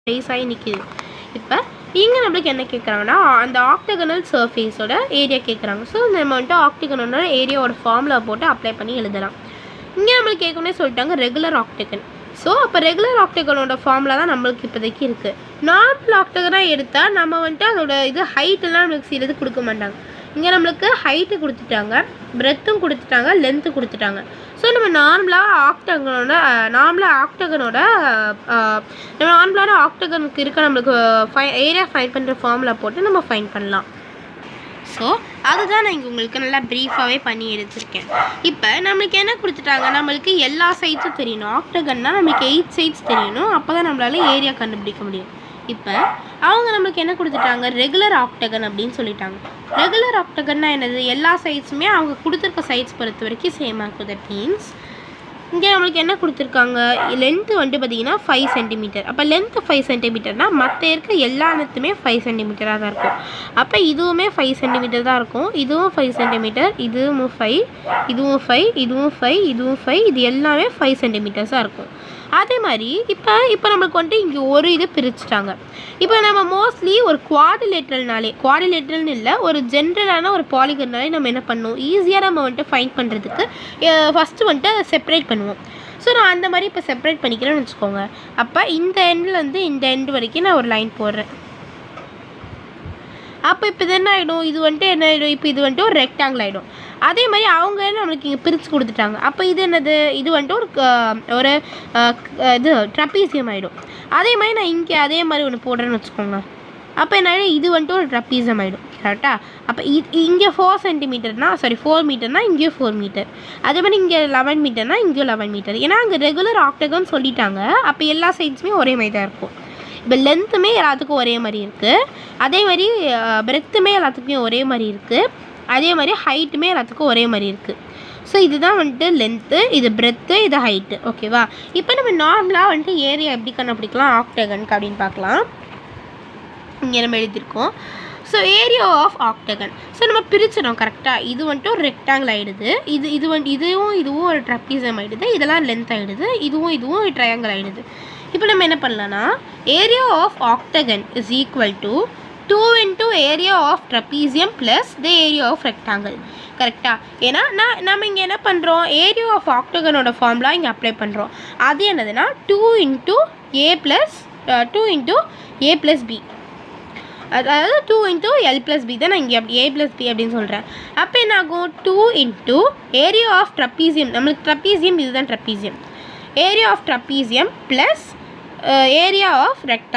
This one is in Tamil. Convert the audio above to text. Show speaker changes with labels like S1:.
S1: ரைஸ் ஆகி நிற்கிது. இப்போ இங்கே நம்மளுக்கு என்ன கேட்குறாங்கன்னா அந்த ஆக்டகனல் சர்ஃபேஸோட ஏரியா கேட்குறாங்க. ஸோ நம்ம வந்துட்டு ஆக்டகனோட ஏரியாவோட ஃபார்முலா போட்டு அப்ளை பண்ணி எழுதலாம். இங்கே நம்மளுக்கு கேட்கணுன்னே சொல்லிட்டாங்க ரெகுலர் ஆக்டகன். ஸோ அப்போ ரெகுலர் ஆக்டகனோட ஃபார்முலா தான் நம்மளுக்கு இப்போதைக்கு இருக்குது. நார்மல் ஆக்டகனாக எடுத்தால் நம்ம வந்துட்டு அதோட இது ஹைட்டெல்லாம் நம்மளுக்கு சிலது கொடுக்க மாட்டாங்க. இங்கே நம்மளுக்கு ஹைட்டு கொடுத்துட்டாங்க, பிரெத்தும் கொடுத்துட்டாங்க, லென்த்து கொடுத்துட்டாங்க. ஸோ நம்ம நார்மலான ஆக்டகனுக்கு இருக்க நம்மளுக்கு ஏரியா ஃபைண்ட் பண்ணுற ஃபார்முலா போட்டு நம்ம ஃபைண்ட் பண்ணலாம். ஸோ அதுதான் நான் இங்கே உங்களுக்கு நல்லா ப்ரீஃபாகவே பண்ணி எடுத்திருக்கேன். இப்போ நம்மளுக்கு என்ன கொடுத்துட்டாங்க, நம்மளுக்கு எல்லா சைட்ஸும் தெரியணும். ஆக்டகன்னா நம்மளுக்கு 8 சைட்ஸ் தெரியணும். அப்போ தான் நம்மளால ஏரியா கண்டுபிடிக்க முடியும். இப்போ அவங்க நம்மளுக்கு என்ன கொடுத்துட்டாங்க, ரெகுலர் ஆக்டகன் அப்படின்னு சொல்லிட்டாங்க. ரெகுலர் ஆக்டகன்னா என்னது, எல்லா சைட்ஸுமே அவங்க கொடுத்துருக்க சைட்ஸ் பொறுத்த வரைக்கும் சேமாக இருக்கும். தட் மீன்ஸ் இங்கே நம்மளுக்கு என்ன கொடுத்துருக்காங்க, லென்த்து வந்துட்டு பார்த்தீங்கன்னா 5 சென்டிமீட்டர். அப்போ லென்த்து 5 சென்டிமீட்டர்னால் மற்ற இருக்க எல்லா லென்த்துமே 5 சென்டிமீட்டராக தான் இருக்கும். அப்போ இதுவுமே 5 சென்டிமீட்டர் தான் இருக்கும். இதுவும் 5 சென்டிமீட்டர், இதுவும் 5, இதுவும் 5, இதுவும் 5, இதுவும் 5, இது எல்லாமே 5 சென்டிமீட்டர்ஸாக இருக்கும். அதே மாதிரி இப்போ நம்மளுக்கு வந்துட்டு இங்கே ஒரு இது பிரிச்சுட்டாங்க. இப்போ நம்ம மோஸ்ட்லி ஒரு குவாடிலேட்ரல்னு இல்லை, ஒரு ஜென்ரலான ஒரு பாலிகன்னாலே நம்ம என்ன பண்ணுவோம், ஈஸியாக நம்ம வந்துட்டு ஃபைண்ட் பண்ணுறதுக்கு ஃபஸ்ட்டு வந்துட்டு அதை செப்பரேட் பண்ணுவோம். ஸோ நான் அந்த மாதிரி இப்போ செப்பரேட் பண்ணிக்கிறேன்னு வச்சுக்கோங்க. அப்போ இந்த எண்ட்லேருந்து இந்த எண்டு வரைக்கும் நான் ஒரு லைன் போடுறேன். அப்போ இப்போ இது என்ன ஆகிடும், இது வந்துட்டு என்ன ஆகிடும், இப்போ இது வந்துட்டு ஒரு ரெக்டாங்கிள் ஆகிடும். அதே மாதிரி அவங்க நம்மளுக்கு இங்கே பிரித்து கொடுத்துட்டாங்க. அப்போ இது என்னது, இது வந்துட்டு ஒரு இது ட்ரப்பீசியம் ஆகிடும். அதே மாதிரி நான் இங்கே அதே மாதிரி ஒன்று போடுறேன்னு வச்சுக்கோங்க. அப்போ என்ன ஆகிடும், இது வந்துட்டு ஒரு ட்ரப்பீசியம் ஆகிடும். கரெக்டாக? அப்போ இங்கே 4 மீட்டர்னா இங்கேயும் 4 மீட்டர். அதே மாதிரி இங்கே 11 மீட்டர்னா இங்கேயும் 11 மீட்டர். ஏன்னா அங்கே ரெகுலர் ஆக்டகன் சொல்லிட்டாங்க. அப்போ எல்லா சைட்ஸுமே ஒரே மாதிரி தான் இருக்கும். இப்போ லென்த்துமே எல்லாத்துக்கும் ஒரே மாதிரி இருக்குது. அதே மாதிரி பிரெத்துமே எல்லாத்துக்குமே ஒரே மாதிரி இருக்குது. அதே மாதிரி ஹைட்டுமே எல்லாத்துக்கும் ஒரே மாதிரி இருக்குது. ஸோ இதுதான் வந்துட்டு லென்த்து, இது பிரெத்து, இது ஹைட்டு. ஓகேவா? இப்போ நம்ம நார்மலாக வந்துட்டு ஏரியா எப்படி கண்டுபிடிக்கலாம் ஆக்டகனுக்கு அப்படின்னு பார்க்கலாம். இங்கே நம்ம எழுதியிருக்கோம். So area of octagon. So நம்ம பிரிச்சிடும் கரெக்டாக. இது வந்துட்டு ஒரு ரெக்டாங்கிள் ஆகிடுது. இதுவும் ஒரு ட்ரப்பீசியம் ஆகிடுது. இதெல்லாம் லென்த் ஆகிடுது. இதுவும் ஒரு ட்ரையாங்கிள் ஆகிடுது. இப்போ நம்ம என்ன பண்ணலான்னா area of octagon is equal to 2 into area of trapezium plus the area of rectangle. கரெக்டாக? ஏன்னா நம்ம இங்கே என்ன பண்ணுறோம், ஏரியா ஆஃப் ஆக்டகனோட ஃபார்முலா இங்கே அப்ளை பண்ணுறோம். அது என்னதுன்னா 2 into a plus b, அதாவது 2 into l plus b தான் நான் இங்கே a plus b அப்படின்னு சொல்கிறேன். அப்போ என்ன ஆகும், 2 into ஏரியா ஆஃப் ட்ரப்பீசியம், நம்மளுக்கு ட்ரப்பீசியம் இதுதான் trapezium, area of trapezium plus area of rectangle.